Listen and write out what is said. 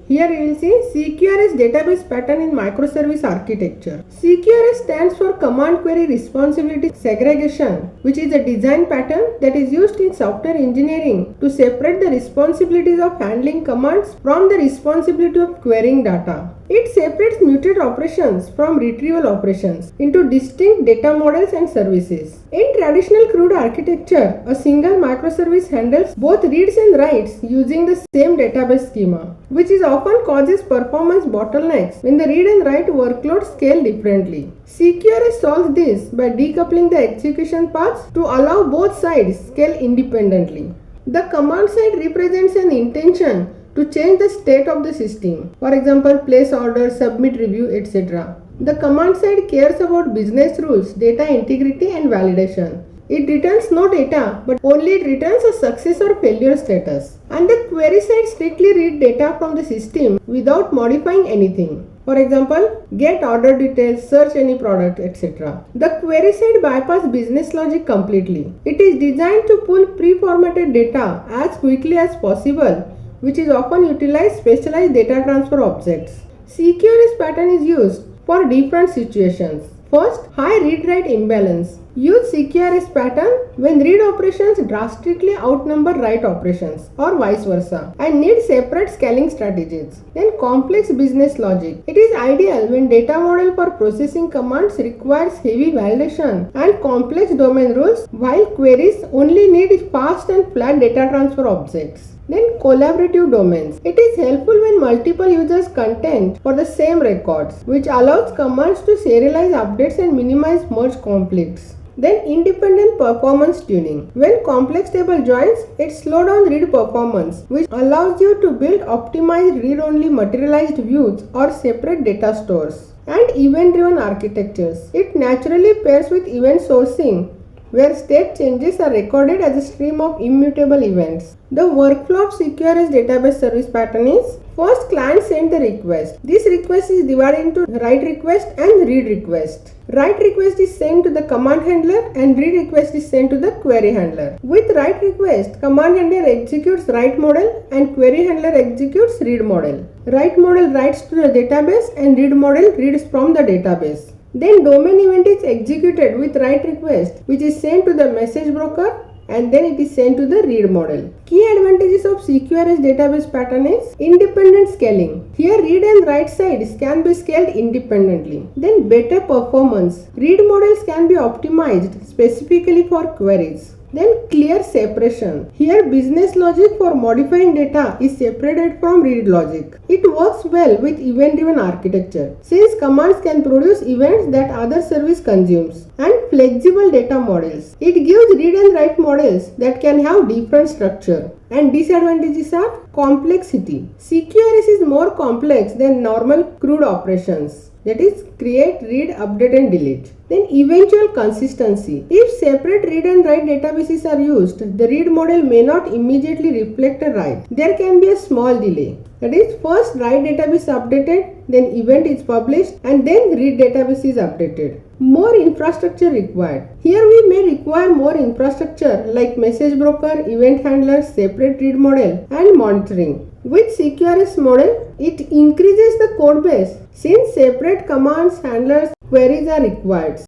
Here we will see CQRS database pattern in microservice architecture. CQRS stands for Command Query Responsibility Segregation, which is a design pattern that is used in software engineering to separate the responsibilities of handling commands from the responsibility of querying data. It separates muted operations from retrieval operations into distinct data models and services. In traditional CRUD architecture, a single microservice handles both reads and writes using the same database schema, which is often causes performance bottlenecks when the read and write workloads scale differently. CQRS solves this by decoupling the execution paths to allow both sides scale independently. The command side represents an intention to change the state of the system, for example, place order, submit review, etc. The command side cares about business rules, data integrity and validation. It returns no data, but only it returns a success or failure status. And the query side strictly reads data from the system without modifying anything. For example, get order details, search any product, etc. The query side bypasses business logic completely. It is designed to pull pre-formatted data as quickly as possible, which is often utilized specialized data transfer objects. CQRS pattern is used for different situations. First, high read-write imbalance. Use CQRS pattern when read operations drastically outnumber write operations or vice versa and need separate scaling strategies. Then complex business logic. It is ideal when data model for processing commands requires heavy validation and complex domain rules, while queries only need fast and flat data transfer objects. Then collaborative domains. It is helpful when multiple users content for the same records, which allows commands to serialize updates and minimize merge conflicts. Then independent performance tuning. When complex table joins, it slows down read performance, which allows you to build optimized read-only materialized views or separate data stores. And event-driven architectures. It naturally pairs with event sourcing, where state changes are recorded as a stream of immutable events. The workflow of CQRS database service pattern is: first, client send the request. This request is divided into write request and read request. Write request is sent to the command handler and read request is sent to the query handler. With write request, command handler executes write model and query handler executes read model. Write model writes to the database and read model reads from the database. Then domain event is executed with write request, which is sent to the message broker, and then it is sent to the read model. Key advantages of CQRS database pattern is independent scaling. Here read and write sides can be scaled independently. Then better performance. Read models can be optimized specifically for queries. Then clear separation. Here business logic for modifying data is separated from read logic. It works well with event-driven architecture, since commands can produce events that other service consumes. And flexible data models. It gives read and write models that can have different structure. And disadvantages are complexity. CQRS is more complex than normal CRUD operations. That is, create, read, update and delete. Then eventual consistency. If separate read and write databases are used, the read model may not immediately reflect a write. There can be a small delay. That is, first write database updated, then event is published, and then read database is updated. More infrastructure required. Here we may require more infrastructure like message broker, event handler, separate read model and monitoring. With CQRS model, it increases the code base since separate commands, handlers, queries are required.